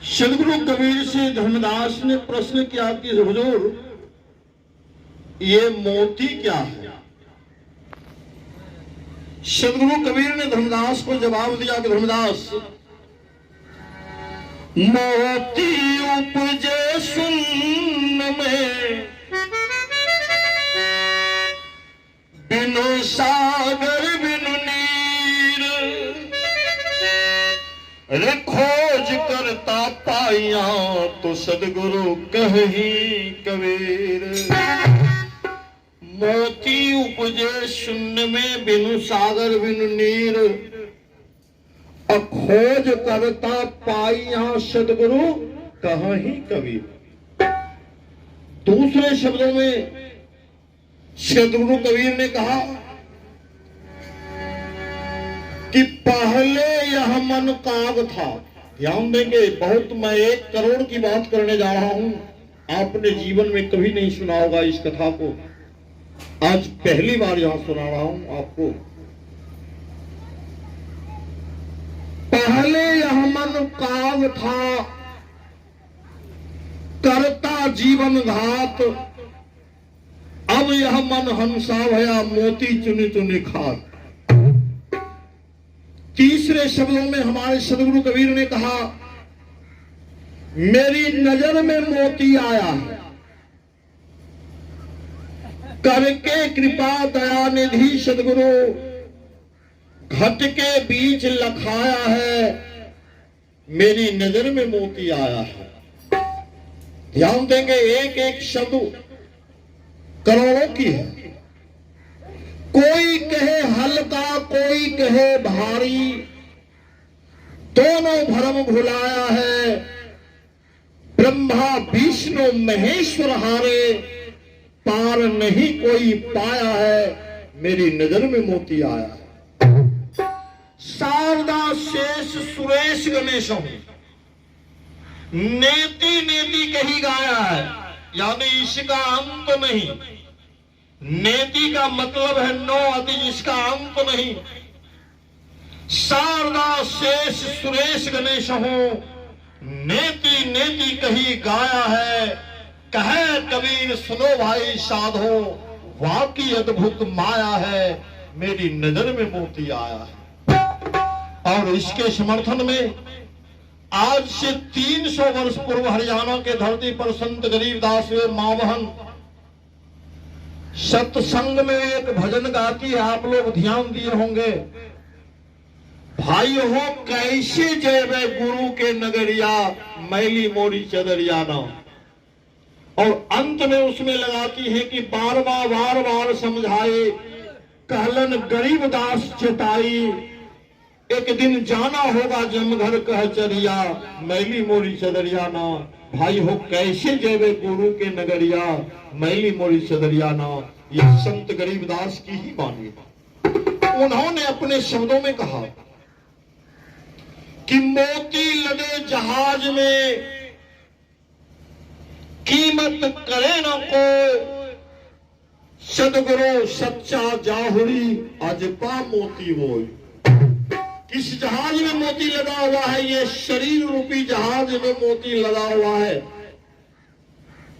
सदगुरु कबीर से धर्मदास ने प्रश्न किया कि हुजूर ये मोती क्या है। सदगुरु कबीर ने धर्मदास को जवाब दिया कि धर्मदास, मोती उपजे शून्य में, बिनु सागर बिनु नीर, रे खोज करता पाइया तो सदगुरु कही कबीर। मोती उपजे शून्य में, बिनु सागर बिनु नीर, खोज करता पाइया सदगुरु कहीं कबीर। दूसरे शब्दों में सदगुरु कबीर ने कहा कि पहले यह मन काग था। ध्यान देंगे, बहुत मैं 1 करोड़ की बात करने जा रहा हूं। आपने जीवन में कभी नहीं सुना होगा इस कथा को, आज पहली बार यहां सुना रहा हूं आपको। पहले यह मन काग था, करता जीवन घात, अब यह मन हंसा भया, मोती चुनी चुनी खात। तीसरे शब्दों में हमारे सदगुरु कबीर ने कहा, मेरी नजर में मोती आया है, करके कृपा दया निधि सदगुरु, घट के बीच लखाया है, मेरी नजर में मोती आया है। ध्यान देंगे, एक एक शब्द करोड़ों की है। कोई कहे हल्का, कोई कहे भारी, दोनों भ्रम भुलाया है, ब्रह्मा विष्णु महेश्वर हारे, पार नहीं कोई पाया है, मेरी नजर में मोती आया है। शारदा शेष सुरेश गणेश नेति नेति कही गाया है, यानी इसका अंत नहीं। नेति का मतलब है नो अति, जिसका अंत नहीं। शारदा शेष सुरेश गणेश हो, नेति नेति कही गाया है, कहे कबीर सुनो भाई साधो, वाकी अद्भुत माया है, मेरी नजर में मोती आया है। और इसके समर्थन में आज से 300 वर्ष पूर्व हरियाणा के धरती पर संत गरीबदास वे मां बहन सत्संग में एक भजन गाती है, आप लोग ध्यान दिए होंगे। भाई हो कैसे जेबे गुरु के नगरिया, मैली मोरी चदरिया ना। और अंत में उसमें लगाती है कि बार बार समझाए, कहलन गरीबदास चेताई, एक दिन जाना होगा जमघर कह चरिया, मैली मोरी चदरिया ना। भाई हो कैसे जेबे गुरु के नगरिया, मैली मोरी चदरिया ना। यह संत गरीबदास की ही वाणी। उन्होंने अपने शब्दों में कहा कि मोती लदे जहाज में, कीमत करे न को, सदगुरु सच्चा जाहुरी, अजपा मोती वो। किस जहाज में मोती लगा हुआ है? ये शरीर रूपी जहाज में मोती लगा हुआ है।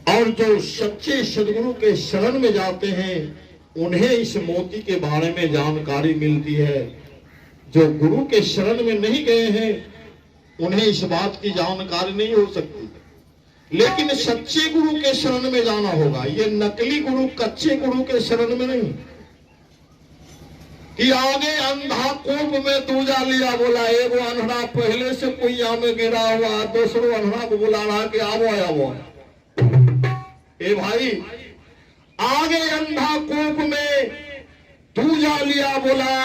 और जो सच्चे सदगुरु के शरण में जाते हैं, उन्हें इस मोती के बारे में जानकारी मिलती है। जो गुरु के शरण में नहीं गए हैं, उन्हें इस बात की जानकारी नहीं हो सकती। लेकिन सच्चे गुरु के शरण में जाना होगा। ये नकली गुरु, कच्चे गुरु के शरण में नहीं। कि आगे अंधा कूप में दूजा लिया, बोला एगो अंधड़ा पहले से कुइया में गिरा हुआ, दूसरो अंधड़ा को बुला रहा कि आवो। ए भाई, आगे अंधा कूप में दूजा लिया, बोला,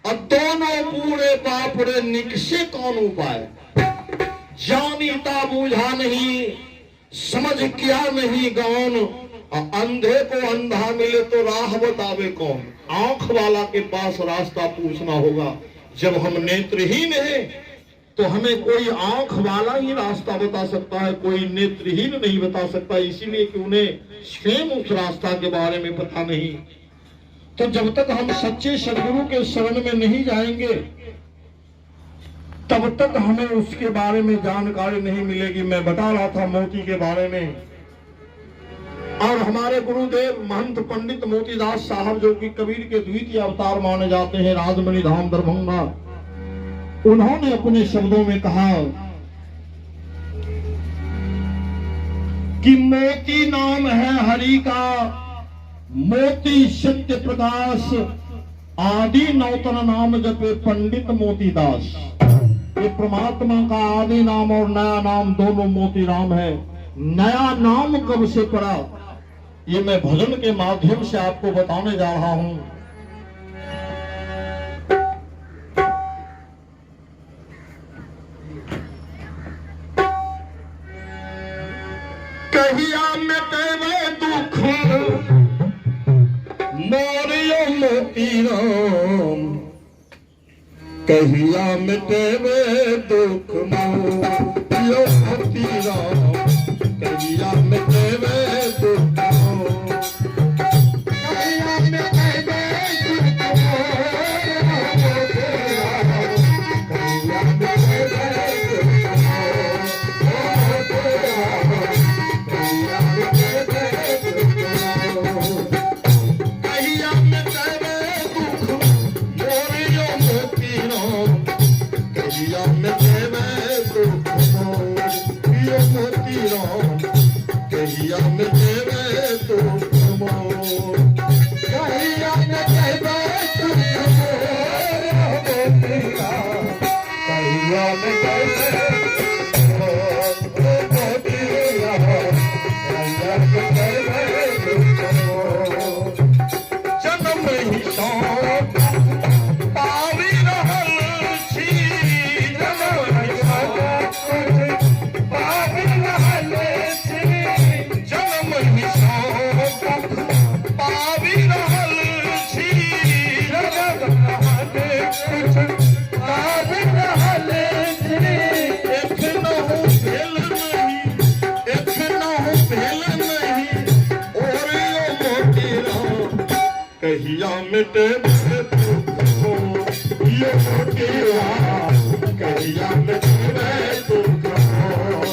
और दोनों बूढ़े बाप रे निकसे कौन उपाय। जानीता बूझा नहीं, समझ किया नहीं गौन, अंधे को अंधा मिले तो राह बतावे कौन। आंख वाला के पास रास्ता पूछना होगा। जब हम नेत्रहीन हैं तो हमें कोई आंख वाला ही रास्ता बता सकता है, कोई नेत्रहीन नहीं बता सकता, इसीलिए कि उन्हें स्वयं उस रास्ता के बारे में पता नहीं। तो जब तक हम सच्चे सदगुरु के शरण में नहीं जाएंगे, तब तक हमें उसके बारे में जानकारी नहीं मिलेगी। मैं बता रहा था मोती के बारे में, और हमारे गुरुदेव महंत पंडित मोतीदास साहब जो कि कबीर के द्वितीय अवतार माने जाते हैं, राजमणि धाम दरभंगा, उन्होंने अपने शब्दों में कहा कि मोती नाम है हरि का, मोती सत्य प्रकाश, आदि नौतन नाम जपे पंडित मोतीदास। ये परमात्मा का आदि नाम और नया नाम दोनों मोती राम है। नया नाम कब से पड़ा, ये मैं भजन के माध्यम से आपको बताने जा रहा हूं। कहिया मिटेवे दुख मोरियो मोती राम, कहिया मिटेवे दुख मोरियो मोती राम, कहिया मिटेवे दुख, कहिया मिटेवे दुख मोरियो मोती राम, कहिया मिटेवे दुख मोरियो मोती राम, कहिया मिटेवे दुख मोर, कहिया मिटेवे दुख मोरियो मोती राम, कहिया मिटेवे मोती राम, कहिया मिटेवे दुख मोर। जन्म ही सौंप पावी रहल छी, जन्म ही सौंप पावी रहल छी, जन्म ही सौंप पावी रहल छी, जन्म कुछ पावी रहल छी। एखनहु भेल नहीं, एखनहु भेल नहीं, ओरियो मोती राम, कहिया मिटेवे दुख मोरियो मोती राम, कहिया मिटेवे दुख मोर,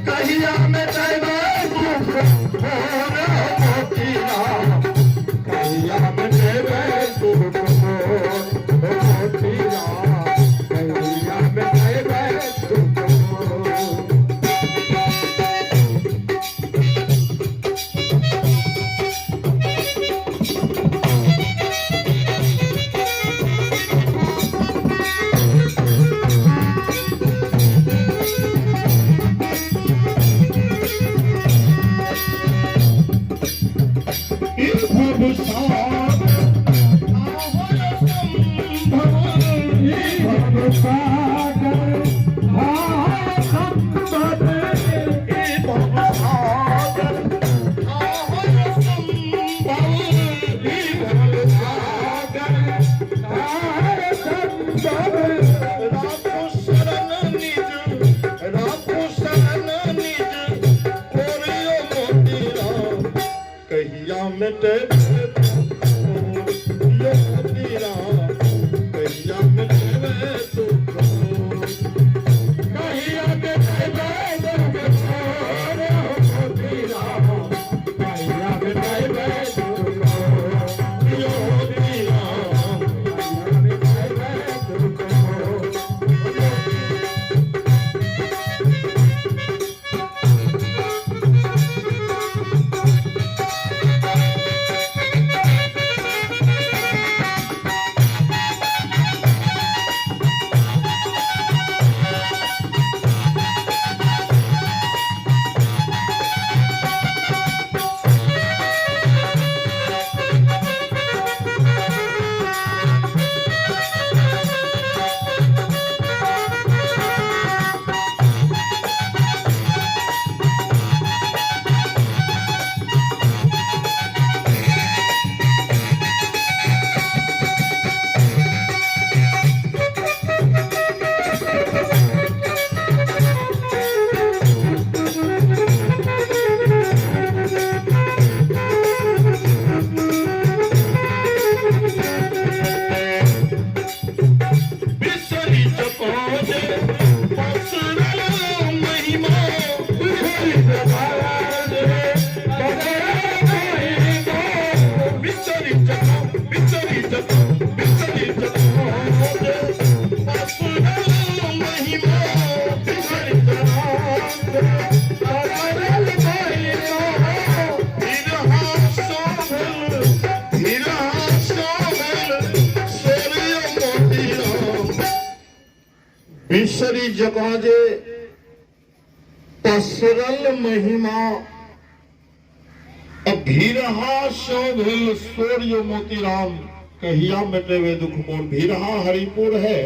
कहिया मिटेवे दुख मोरियो मोती राम, कहिया मिटेवे दुख मोरियो मोती राम, कहिया मिटेवे दुख मोर। कहिया मिटेवे दुख मोरियो मोती राम, कहिया मिटेवे दुख मोर, कहिया मिटेवे दुख मोरियो मोती राम, कहिया मिटेवे दुख मोरियो मोती राम, कहिया मिटेवे दुख मोर। बिसरी जगह जे पसरल महिमा भीरहा सो भेल सूर्य मोतीराम कहिया मिटेवे दुख मोर। भीरहा हरिपुर है,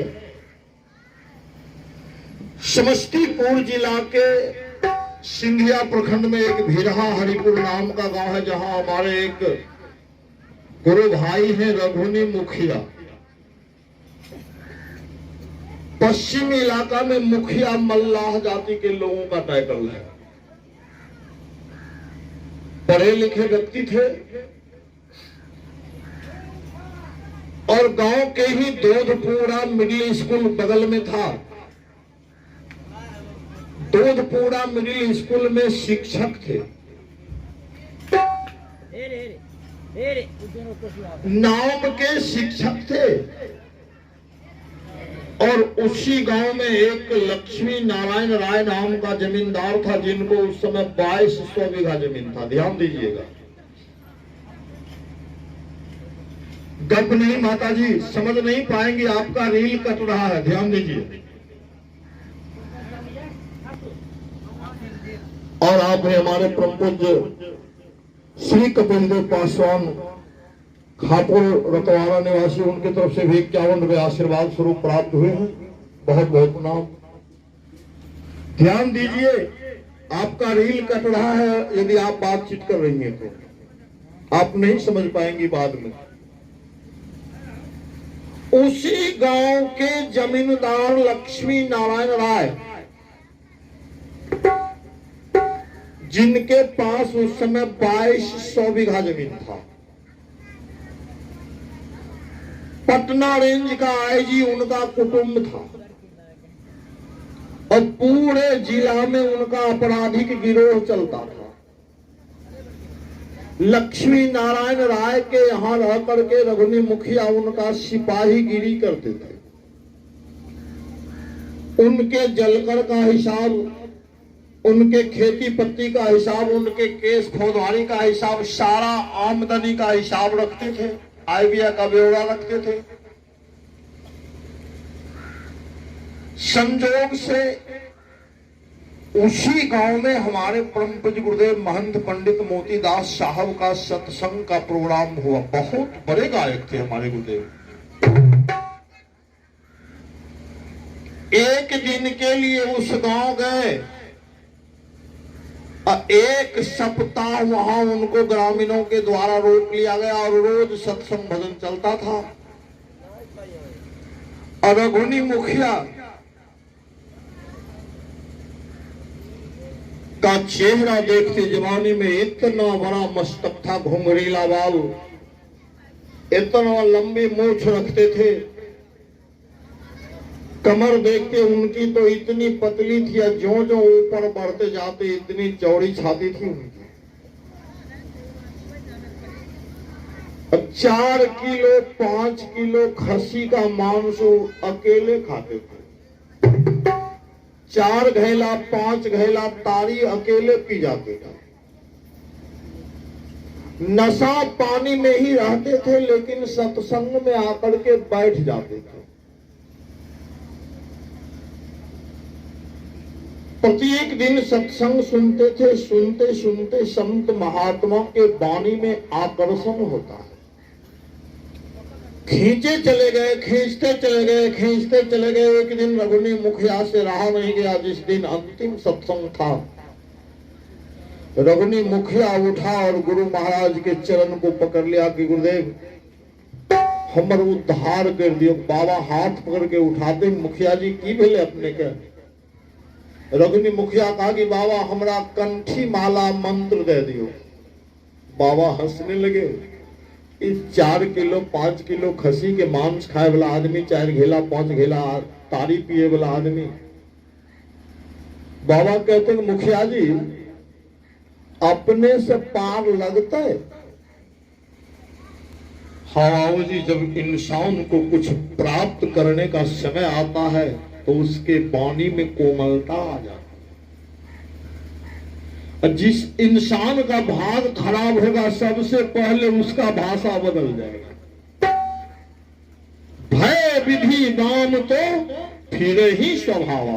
समस्तीपुर जिला के सिंधिया प्रखंड में एक भीरहा हरिपुर नाम का गांव है, जहां हमारे एक गुरु भाई हैं रघुनी मुखिया। पश्चिमी इलाका में मुखिया मल्लाह जाति के लोगों का टाइटल है। पढ़े लिखे व्यक्ति थे और गांव के ही दोधपुरा मिडिल स्कूल बगल में था। दोधपुरा मिडिल स्कूल में शिक्षक थे। नाम के शिक्षक थे और उसी गांव में एक लक्ष्मी नारायण राय नाम का जमींदार था, जिनको उस समय 2200 बीघा जमीन था। ध्यान दीजिएगा, गप नहीं माता जी, समझ नहीं पाएंगे, आपका रील कट रहा है, ध्यान दीजिए। और आप हैं हमारे परम पूज्य श्री कपिल देव पासवान खापुर रतवाड़ा निवासी, उनकी तरफ से भी 51 रुपये आशीर्वाद स्वरूप प्राप्त हुए हैं। बहुत बहुत प्रणाम। ध्यान दीजिए, आपका रील कट रहा है, यदि आप बातचीत कर रही हैं तो आप नहीं समझ पाएंगी बाद में। उसी गांव के जमींदार लक्ष्मी नारायण राय, जिनके पास उस समय 2200 बीघा जमीन था, पटना रेंज का आईजी उनका कुटुंब था और पूरे जिला में उनका आपराधिक गिरोह चलता था। लक्ष्मी नारायण राय के यहां रह करके रघुनी मुखिया उनका सिपाहीगिरी करते थे। उनके जलकर का हिसाब, उनके खेती पत्ती का हिसाब, उनके केस फौजदारी का हिसाब, सारा आमदनी का हिसाब रखते थे, आइबिया का ब्यौरा रखते थे। संजोग से उसी गांव में हमारे परम पूज्य गुरुदेव महंत पंडित मोतीदास साहब का सत्संग का प्रोग्राम हुआ। बहुत बड़े गायक थे हमारे गुरुदेव। एक दिन के लिए उस गांव गए, एक सप्ताह वहां उनको ग्रामीणों के द्वारा रोक लिया गया और रोज सत्संग भजन चलता था। और रघुनी मुखिया का चेहरा देखते जवानी में इतना बड़ा मस्तक था, घुंघरीला बाल, इतना लंबी मूछ रखते थे। कमर देखते उनकी तो इतनी पतली थी, जो जो ऊपर बढ़ते जाते इतनी चौड़ी छाती थी उनकी। 4 किलो 5 किलो खसी का मांस अकेले खाते थे। 4 घैला 5 घैला तारी अकेले पी जाते थे। नशा पानी में ही रहते थे, लेकिन सत्संग में आकर के बैठ जाते थे। प्रत्येक दिन सत्संग सुनते थे। सुनते सुनते संत महात्मा के वाणी में आकर्षण होता है। खींचे चले गए, खींचते चले गए, खींचते चले गए। एक दिन रघुनी मुखिया से रहा नहीं गया। जिस दिन अंतिम सत्संग था, रघुनी मुखिया उठा और गुरु महाराज के चरण को पकड़ लिया कि गुरुदेव हमर उद्धार कर दियो। बाबा हाथ पकड़ के उठाते, मुखिया जी की भेले अपने के? रघुनी मुखिया कहा कि बाबा हमरा कंठी माला मंत्र दे दियो। बाबा हंसने लगे। इस 4 किलो 5 किलो खसी के मांस खाए वाला आदमी, 4 घेला 5 घेला तारी पिए वाला आदमी। बाबा कहते हैं मुखिया जी अपने से पार लगता है, हाँ जी, जब इंसान को कुछ प्राप्त करने का समय आता है तो उसके वाणी में कोमलता आ जाती है। जिस इंसान का भाग खराब होगा सबसे पहले उसका भाषा बदल जाएगा। भय विधि नाम तो फिर ही स्वभाव।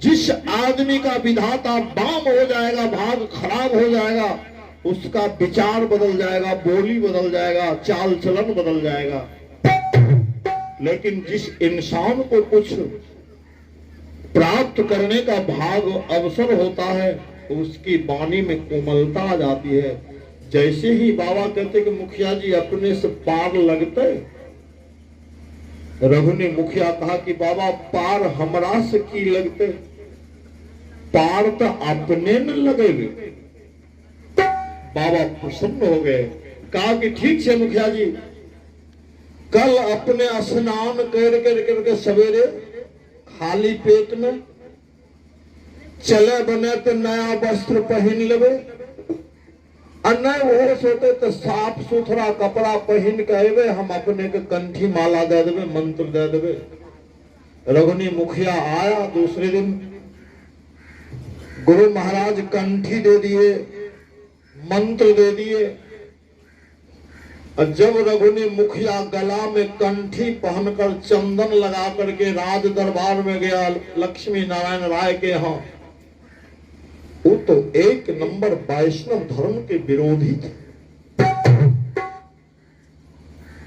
जिस आदमी का विधाता बाम हो जाएगा, भाग खराब हो जाएगा, उसका विचार बदल जाएगा, बोली बदल जाएगा, चाल चलन बदल जाएगा। लेकिन जिस इंसान को कुछ प्राप्त करने का भाग अवसर होता है तो उसकी वाणी में कोमलता आ जाती है। जैसे ही बाबा कहते कि मुखिया जी अपने से पार लगते, रघु ने मुखिया कहा कि बाबा पार हमरा से की लगते, पार तो अपने में लगेगे। बाबा प्रसन्न हो गए, कहा कि ठीक है मुखिया जी, कल अपने स्नान करके सवेरे खाली पेट में चले बने तो नया वस्त्र पहन लेवे, और न वो सोते तो साफ सुथरा कपड़ा पहन के अबे, हम अपने के कंठी माला दे देवे, मंत्र दे देवे। रघुनी मुखिया आया दूसरे दिन, गुरु महाराज कंठी दे दिए, मंत्र दे दिए। और जब रघुनी मुखिया गला में कंठी पहनकर चंदन लगा करके राज दरबार में गया लक्ष्मी नारायण राय के यहाँ, वो तो एक नंबर वैष्णव धर्म के विरोधी थे।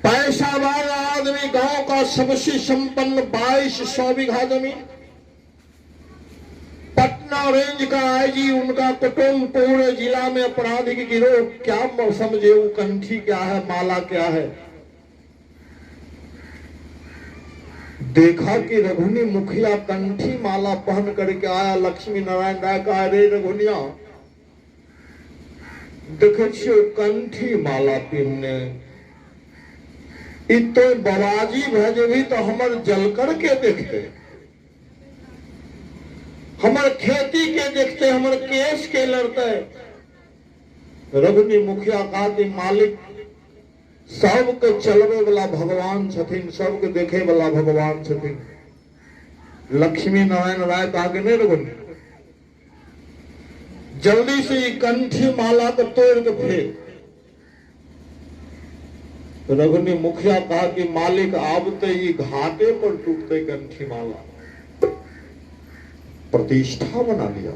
पैसा वाला आदमी, गांव का सबसे संपन्न 2200 बीघा जमीन, पटना रेंज का आईजी, उनका कुटुंब, पूरे जिला में अपराधिक गिरोह, क्या समझे वो कंठी क्या है, माला क्या है। देखा कि रघुनी मुखिया कंठी माला पहन करके आया, लक्ष्मी नारायण राय का, अरे रघुनिया देखे कंठी माला पहनने, इतो बबाजी भेजे भी तो हमर जल करके देखते, हमर खेती के देखते, हमर केस के लड़ते। रघुनी मुखिया कहा कि मालिक सबके चलवे वाला भगवान छथिन, सबके देखे वाला भगवान छथिन। लक्ष्मी नारायण राय कहा कि नहीं रघुनी, जल्दी से कंठी माला को तोड़ के फेंक। रघुनी मुखिया कहा कि मालिक आबते ही घाटे पर टूटते कंठी माला, प्रतिष्ठा बना लिया।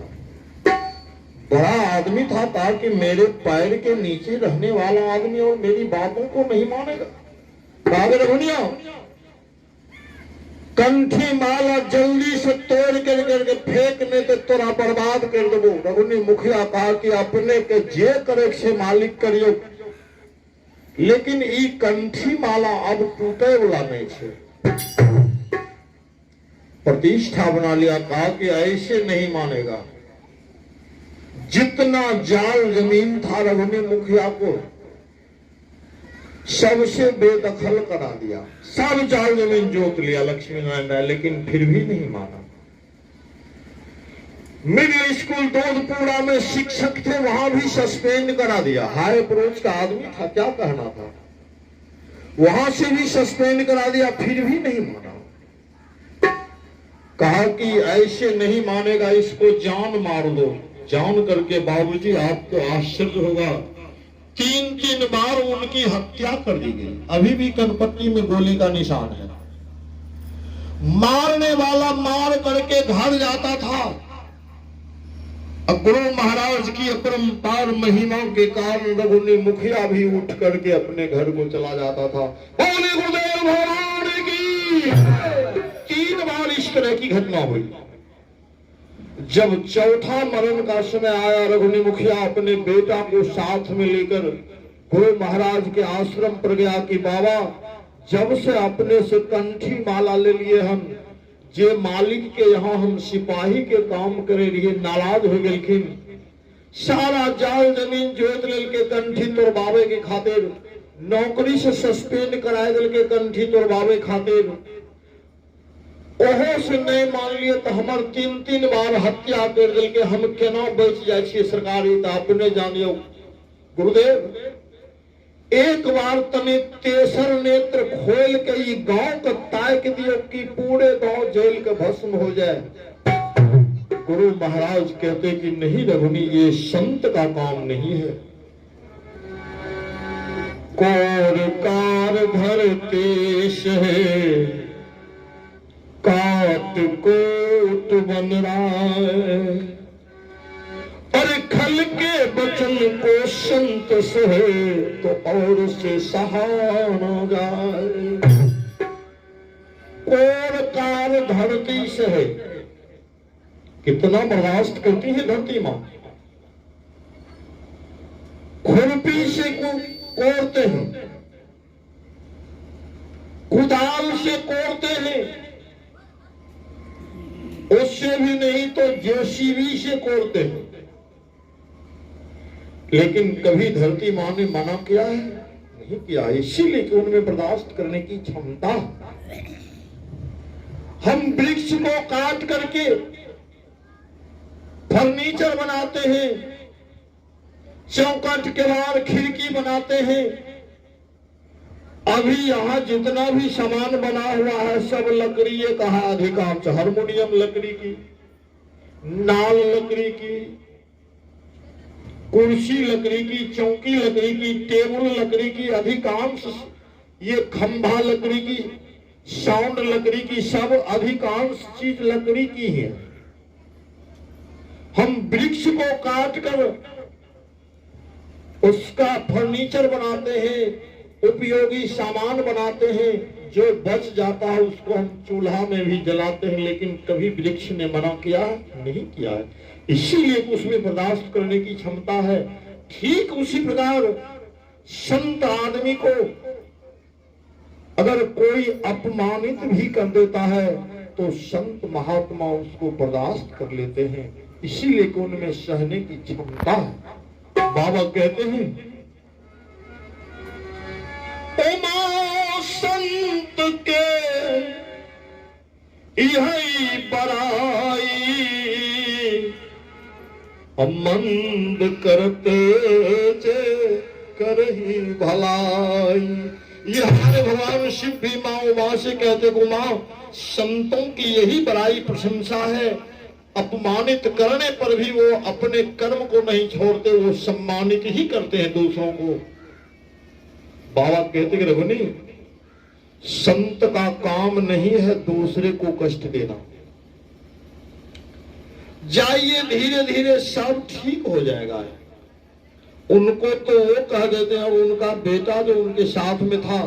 बड़ा आदमी था, ताकि मेरे पैर के नीचे रहने वाला आदमी और मेरी बातों को नहीं मानेगा। रघुनिया कंठी माला जल्दी से तोड़ करके फेंकने के तोरा बर्बाद कर देबो। रघुनी मुखिया कहा कि अपने के जे करे से मालिक करियो, लेकिन ई कंठी माला अब टूटे वाला नहीं है। प्रतिष्ठा बना लिया, कहा कि ऐसे नहीं मानेगा। जितना जाल जमीन था रघुनी मुखिया को सबसे बेदखल करा दिया, सब जाल जमीन जोत लिया लक्ष्मी नारायण राय, लेकिन फिर भी नहीं माना। मिडिल स्कूल दोधपुरा में शिक्षक थे, वहां भी सस्पेंड करा दिया। हाई अप्रोच का आदमी था, क्या कहना था, वहां से भी सस्पेंड करा दिया, फिर भी नहीं माना। कहा कि ऐसे नहीं मानेगा, इसको जान मार दो। जान करके बाबूजी आपको आश्चर्य होगा, 3 बार उनकी हत्या कर दी गई। अभी भी कनपट्टी में गोली का निशान है। मारने वाला मार करके घर जाता था। अब गुरु महाराज की अपरंपार महिमा के कारण रघुनी मुखिया भी उठ करके अपने घर को चला जाता था। बोले गुरुदेव भगवान की। 3 बार इस तरह की घटना हुई। जब चौथा मरण का समय आया, रघुनी मुखिया अपने बेटा को साथ में लेकर गुरु महाराज के आश्रम पर गया कि बाबा, जब से अपने से कंठी माला ले लिए हम, जे मालिक के यहाँ हम सिपाही के काम करे रहिए, नाराज हो गए। सारा जाल जमीन जोत लेल के कंठी तोड़वावे के खातिर, नौकरी से सस्पेंड कराए दिल के कंठी तोड़वावे खातिर, ओहो से नहीं मान लिए तो हमार 3 बार हत्या कर दिल के। हम केना बच जाए सरकारी, तो अपने जानियो गुरुदेव। एक बार तने तेसर नेत्र खोल के ये गांव का ताक दियो कि पूरे गांव जेल के भस्म हो जाए। गुरु महाराज कहते कि नहीं रघुनी, ये संत का काम नहीं है। कोर कार धरतेश है, काट कोट बन रहा है, और खल के बचन को संत सहे तो और से सहा न जाए। कोर कार धरती सहे, कितना बर्दाश्त करती है धरती मां। खुरपी से कोड़ते हैं, कुदाल से कोड़ते हैं, उससे भी नहीं तो जेसीबी से कोड़ते हैं। लेकिन कभी धरती मां ने मना किया है? नहीं किया। इसीलिए कि उनमें बर्दाश्त करने की क्षमता। हम वृक्ष को काट करके फर्नीचर बनाते हैं, चौखट केवाड़ खिड़की बनाते हैं। अभी यहां जितना भी सामान बना हुआ है सब लकड़ी का है। अधिकांश हारमोनियम लकड़ी की, नाल लकड़ी की, कुर्सी लकड़ी की, चौकी लकड़ी की, टेबल लकड़ी की, अधिकांश ये खंभा लकड़ी की, साउंड लकड़ी की, सब अधिकांश चीज लकड़ी की है। हम वृक्ष को काट कर उसका फर्नीचर बनाते हैं, उपयोगी सामान बनाते हैं। जो बच जाता है उसको हम चूल्हा में भी जलाते हैं। लेकिन कभी वृक्ष ने मना किया? नहीं किया है। इसीलिए उसमें बर्दाश्त करने की क्षमता है। ठीक उसी प्रकार संत आदमी को अगर कोई अपमानित भी कर देता है तो संत महात्मा उसको बर्दाश्त कर लेते हैं। इसीलिए कि उनमें सहने की क्षमता है। बाबा कहते हैं, संत के यही बड़ाई, मंद करते जे करही भलाई। ये हमारे भगवान शिव भी माँ उमा से कहते को माँ, संतों की यही बड़ाई प्रशंसा है। अपमानित करने पर भी वो अपने कर्म को नहीं छोड़ते, वो सम्मानित ही करते हैं दूसरों को। बाबा कहते कि रघुनी, संत का काम नहीं है दूसरे को कष्ट देना। जाइए धीरे धीरे सब ठीक हो जाएगा। उनको तो वो कह देते हैं, उनका बेटा जो उनके साथ में था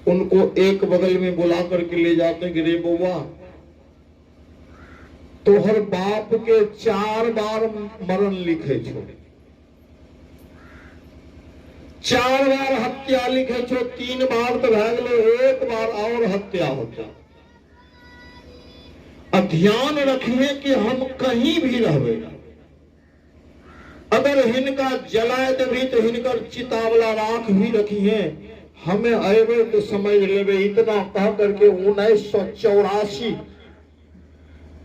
उनको एक बगल में बुला करके ले जाते कि रे बउआ, तो हर बाप के 4 बार मरण लिखे छो, 4 बार हत्या लिखे छो, 3 बार तो भाग लो, 1 बार और हत्या होता। ध्यान रखिए कि हम कहीं भी रहे, अगर हिनका जलाए देवी तो हिनकर चितावला राख भी रखिए। हमें अबे तो समझ लेवे। इतना कह करके 1984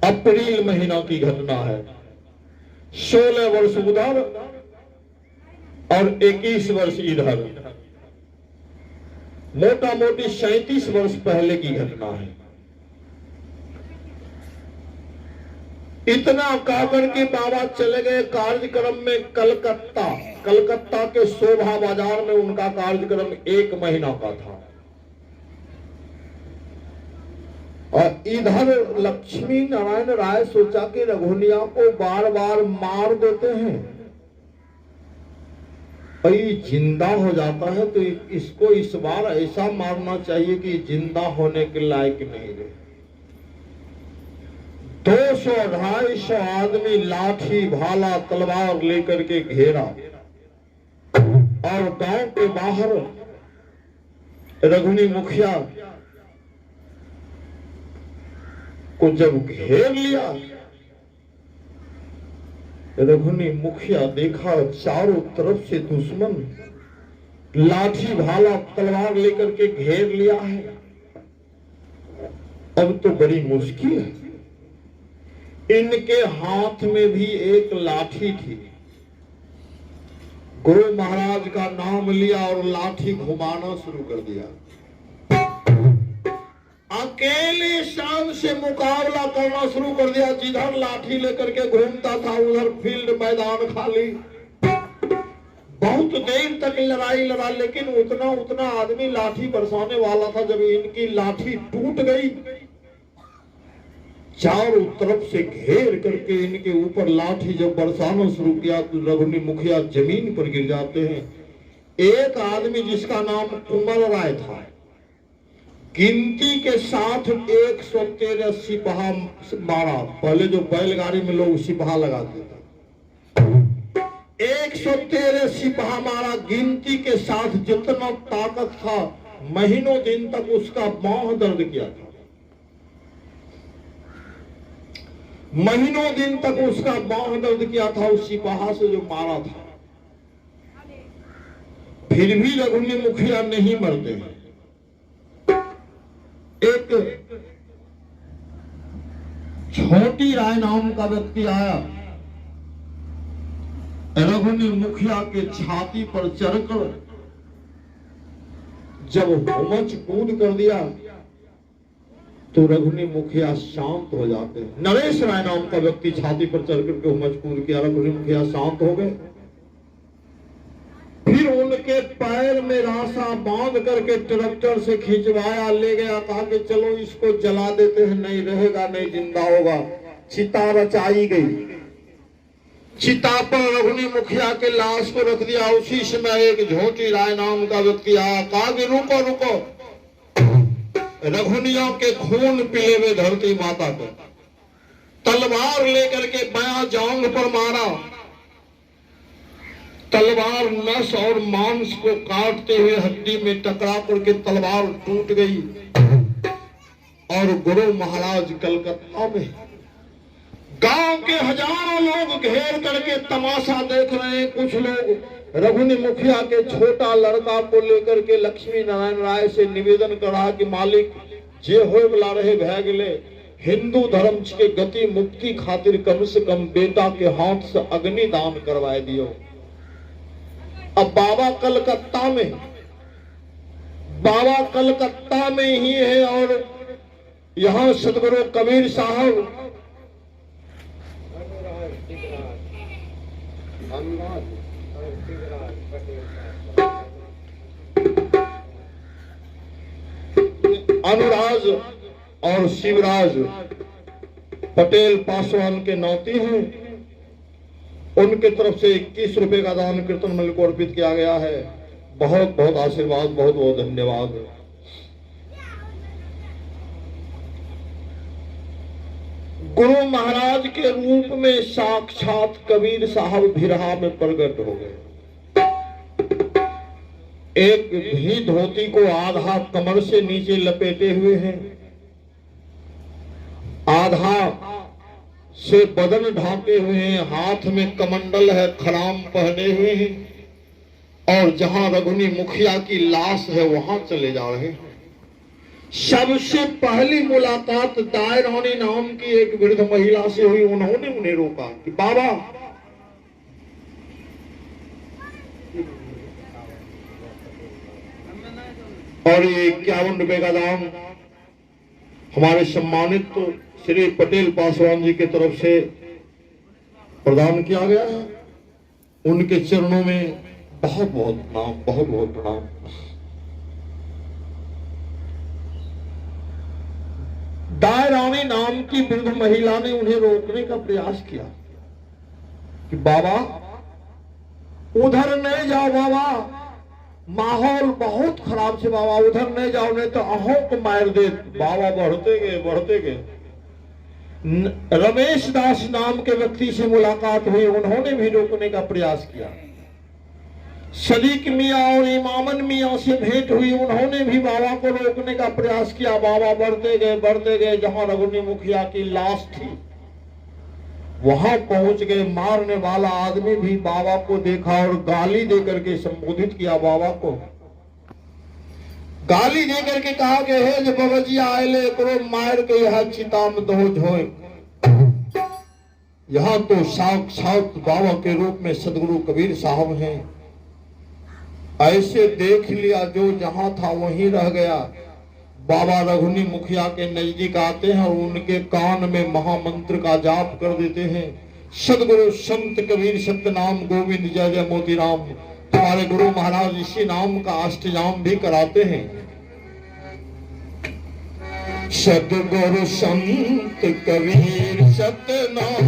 अप्रैल महीना की घटना है। 16 वर्ष उधर और 21 वर्ष इधर, मोटा मोटी 37 वर्ष पहले की घटना है। इतना कह करके बाबा चले गए कार्यक्रम में कलकत्ता। कलकत्ता के शोभा बाजार में उनका कार्यक्रम 1 महीना का था। और इधर लक्ष्मी नारायण राय सोचा कि रघुनिया को बार बार मार देते हैं और ये जिंदा हो जाता है, तो इसको इस बार ऐसा मारना चाहिए कि जिंदा होने के लायक नहीं रहे। 200-250 आदमी लाठी भाला तलवार लेकर के घेरा और गांव के बाहर रघुनी मुखिया को जब घेर लिया, रघुनी मुखिया देखा चारों तरफ से दुश्मन लाठी भाला तलवार लेकर के घेर लिया है। अब तो बड़ी मुश्किल है। इनके हाथ में भी एक लाठी थी। गुरु महाराज का नाम लिया और लाठी घुमाना शुरू कर दिया। अकेले शाम से मुकाबला करना शुरू कर दिया। जिधर लाठी लेकर के घूमता था उधर फील्ड मैदान खाली। बहुत देर तक लड़ाई लड़ा, लेकिन उतना आदमी लाठी बरसाने वाला था। जब इनकी लाठी टूट गई, चारों तरफ से घेर करके इनके ऊपर लाठी जब बरसाना शुरू किया तो रघुनी मुखिया जमीन पर गिर जाते हैं। एक आदमी जिसका नाम कुंवर राय था, गिनती के साथ 113 सिपाहा मारा। पहले जो बैलगाड़ी में लोग सिपाहा लगाते थे, 113 सिपाहा मारा। गिनती के साथ जितना ताकत था, महीनों दिन तक उसका बांह दर्द किया था। महीनों दिन तक उसका बांह दर्द किया था उस सिपाहा से जो मारा था। फिर भी रघुनी मुखिया नहीं मरते हैं। एक छोटी राय नाम का व्यक्ति आया, रघुनी मुखिया के छाती पर चढ़कर जब होमच कूद कर दिया तो रघुनी मुखिया शांत हो जाते हैं। नरेश राय नाम का व्यक्ति छाती पर चढ़ करके होमच कूद किया, रघुनी मुखिया शांत हो गए। फिर उनके पैर में राशा बांध करके ट्रैक्टर से खिंचवाया, ले गया, कहा कि चलो इसको जला देते हैं, नहीं रहेगा, नहीं जिंदा होगा। चिता रचाई गई। चिता पर रघुनी मुखिया के लाश को रख दिया। उसी समय एक झोटी राय नाम का व्यक्ति आया, कहा कि रुको रुको, रघुनियों के खून पिले हुए धरती माता को तलवार लेकर के बायां जांग पर मारा। तलवार नस और मांस को काटते हुए हड्डी में टकरा करके तलवार टूट गई। और गुरु महाराज कलकत्ता में गांव के हजारों लोग घेर करके तमाशा देख रहे हैं। कुछ लोग रघुनी मुखिया के छोटा लड़का को लेकर के लक्ष्मी नारायण राय से निवेदन करा कि मालिक जे होए बुला रहे भय गले, हिंदू धर्म के गति मुक्ति खातिर कम से कम बेटा के हाथ से अग्नि दान करवाए दियो। अब बाबा कलकत्ता में ही है और यहाँ सदगुरु कबीर साहब अनुराज और शिवराज पटेल पासवान के नौती हैं। उनके तरफ से 21 रुपए का दान कीर्तन मंडल को अर्पित किया गया है। बहुत बहुत आशीर्वाद, बहुत बहुत धन्यवाद। गुरु महाराज के रूप में साक्षात कबीर साहब भिरहा में प्रकट हो गए। एक भी धोती को आधा कमर से नीचे लपेटे हुए हैं, आधा से बदन ढांके हुए हैं, हाथ में कमंडल है, खड़ाम पहने हुए हैं और जहां रघुनी मुखिया की लाश है वहां चले जा रहे हैं। सबसे पहली मुलाकात दायरानी नाम की एक वृद्ध महिला से हुई। उन्होंने उन्हें रोका कि बाबा, और ये 51 रुपए का दान हमारे सम्मानित तो श्री पटेल पासवान जी के तरफ से प्रदान किया गया है। उनके चरणों में बहुत बहुत प्रणाम, बहुत बहुत प्रणाम। दायरानी नाम की वृद्ध महिला ने उन्हें रोकने का प्रयास किया कि बाबा उधर नहीं जाओ, बाबा माहौल बहुत खराब से, बाबा उधर नहीं जाओ नहीं तो अहों को मार दे। बाबा बढ़ते गए। रमेश दास नाम के व्यक्ति से मुलाकात हुई, उन्होंने भी रोकने का प्रयास किया। सदीक मियाँ और इमामन मियाँ से भेंट हुई, उन्होंने भी बाबा को रोकने का प्रयास किया। बाबा बढ़ते गए। जहां रघुनी मुखिया की लाश थी वहां पहुंच गए। मारने वाला आदमी भी बाबा को देखा और गाली देकर के संबोधित किया। बाबा को गाली देकर के कहा कि हे जो बाबा जी आए करो मार के यह चिता में दो झोए। यहाँ तो साक्षात बाबा के रूप में सदगुरु कबीर साहब हैं। ऐसे देख लिया, जो जहां था वहीं रह गया। बाबा रघुनी मुखिया के नजदीक आते हैं और उनके कान में महामंत्र का जाप कर देते हैं। सदगुरु संत कबीर सत्य नाम गोविंद जय जय मोती राम। हमारे गुरु महाराज इसी नाम का अष्टयाम भी कराते हैं। सदगुरु संत कबीर सत्य नाम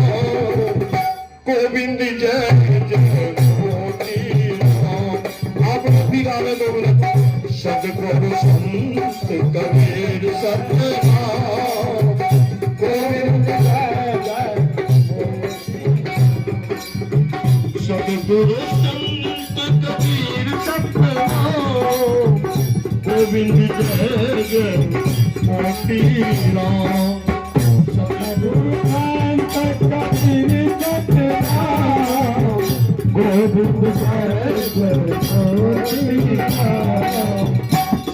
गोविंद जय जय मोती राम। आप लोग भी गाने दो। सदगुरु संत कबीर सत्य नाम गोविंद जय जय। सदगुरु संत कबीर सत्य नाम गोविंद जय जय मोती राम। सदगुरु संत कबीर सत्य नाम गोविंद जय जय मोती राम।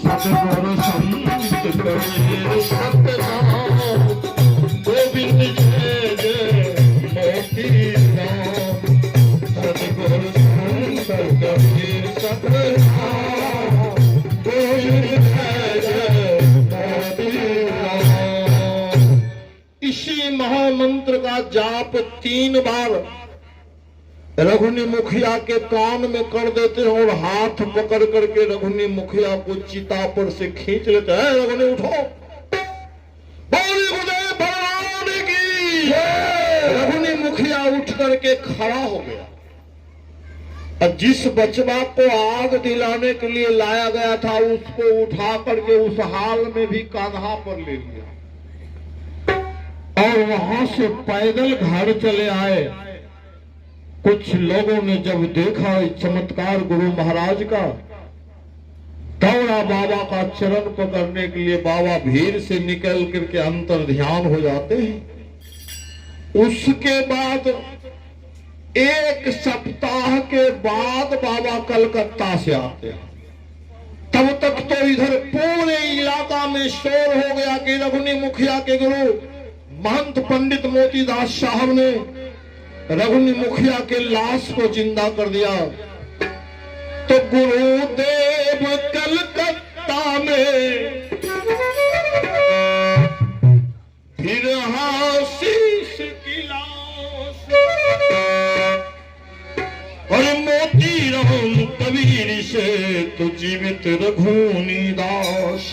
सदगुरु संत कबीर सत्य नाम गोविंद जय जय मोती राम। सदगुरु संत कबीर सत्य नाम गोविंद जय जय मोती राम। इसी महामंत्र का जाप 3 बार रघुनी मुखिया के कान में कर देते हैं और हाथ पकड़ करके रघुनी मुखिया को चिता पर से खींच लेते हैं। रघुनी उठो, बोली गुरुदेव भगवान की। रघुनी मुखिया उठ करके खड़ा हो गया और जिस बचवा को आग दिलाने के लिए लाया गया था उसको उठा करके उस हाल में भी कान्हा पर ले लिया और वहां से पैदल घर चले आए। कुछ लोगों ने जब देखा इस चमत्कार गुरु महाराज का, दौड़ा बाबा का चरण पकड़ने के लिए। बाबा भीड़ से निकल करके अंतर ध्यान हो जाते हैं। उसके बाद 1 सप्ताह के बाद बाबा कलकत्ता से आते हैं। तब तक तो इधर पूरे इलाका में शोर हो गया कि रघुनी मुखिया के गुरु महंत पंडित मोतीदास साहब ने रघुनी मुखिया के लाश को जिंदा कर दिया। तो गुरुदेव कलकत्ता में फिर आशीष की लाश और मोती राम कबीर से तो जीवित रघुनी दास।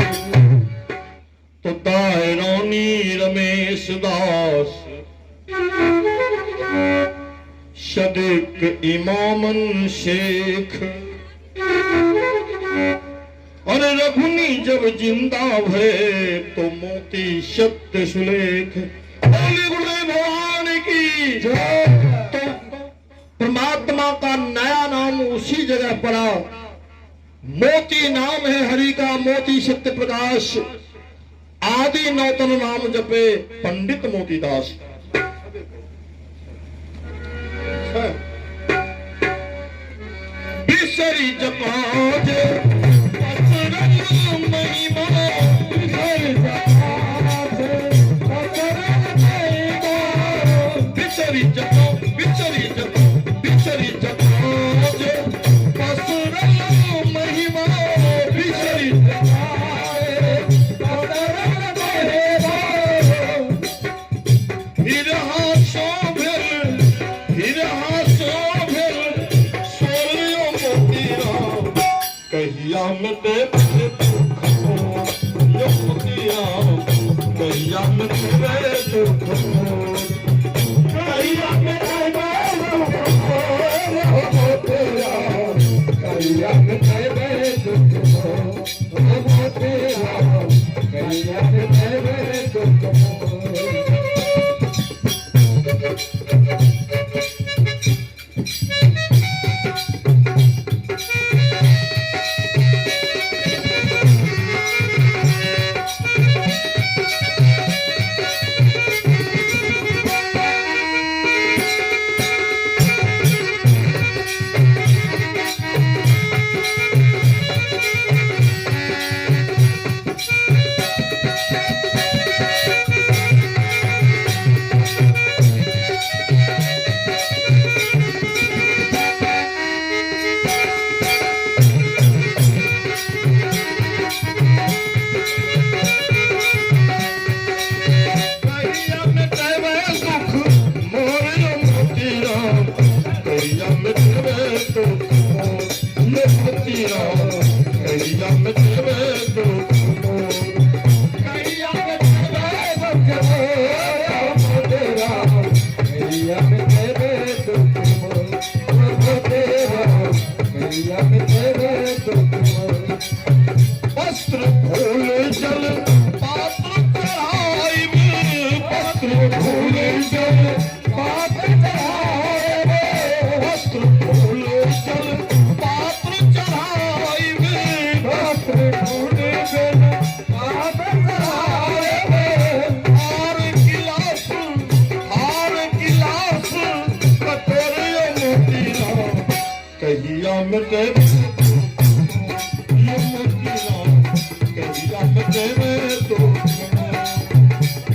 तो दायरानी रमेश दास सदक इमामन शेख और रघुनी जब जिंदा भरे तो मोती सत्य सुलेख। बोली गुरुदेव भगवान की। तो परमात्मा का नया नाम उसी जगह पड़ा। मोती नाम है हरि का, मोती सत्य प्रकाश। आदि नौतन नाम जपे पंडित मोतीदास। बिसरी जपाज महिमा बिसरी जपो बिसरी जपो बिसरी जपाज महिमा बिसरी राम तेरा मैया में तेरे दुख मोर राम तेरा मैया में तेरे दुख मोर वस्त्र फूल जल पात्र चढ़ाई वस्त्र फूल जल पात्र चढ़ाई वस्त्र फूल जल पात्र चढ़ाई वस्त्र फूल जल पात्र चढ़ाई हार गिलास कटोरे मोतीरा कहिया में तेरे ये मोतीरा कहिया में तेरे दुख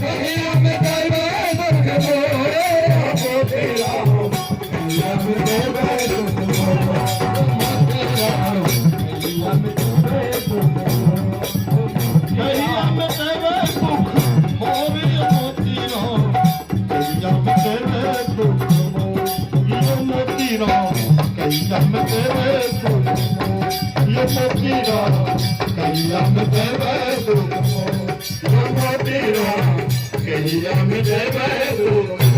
कहिया में तेरे दुख मोतीरा कहिया में तेरे दुख मोतीरा कहिया में तेरे दुख कहिया में तेरे दुख मोतीरा कहिया में तेरे दुख ये मोतीरा कहिया में तेरे दुख ये मोतीरा कहिया में तेरे दुख ये मोतीरा कहिया में तेरे दुख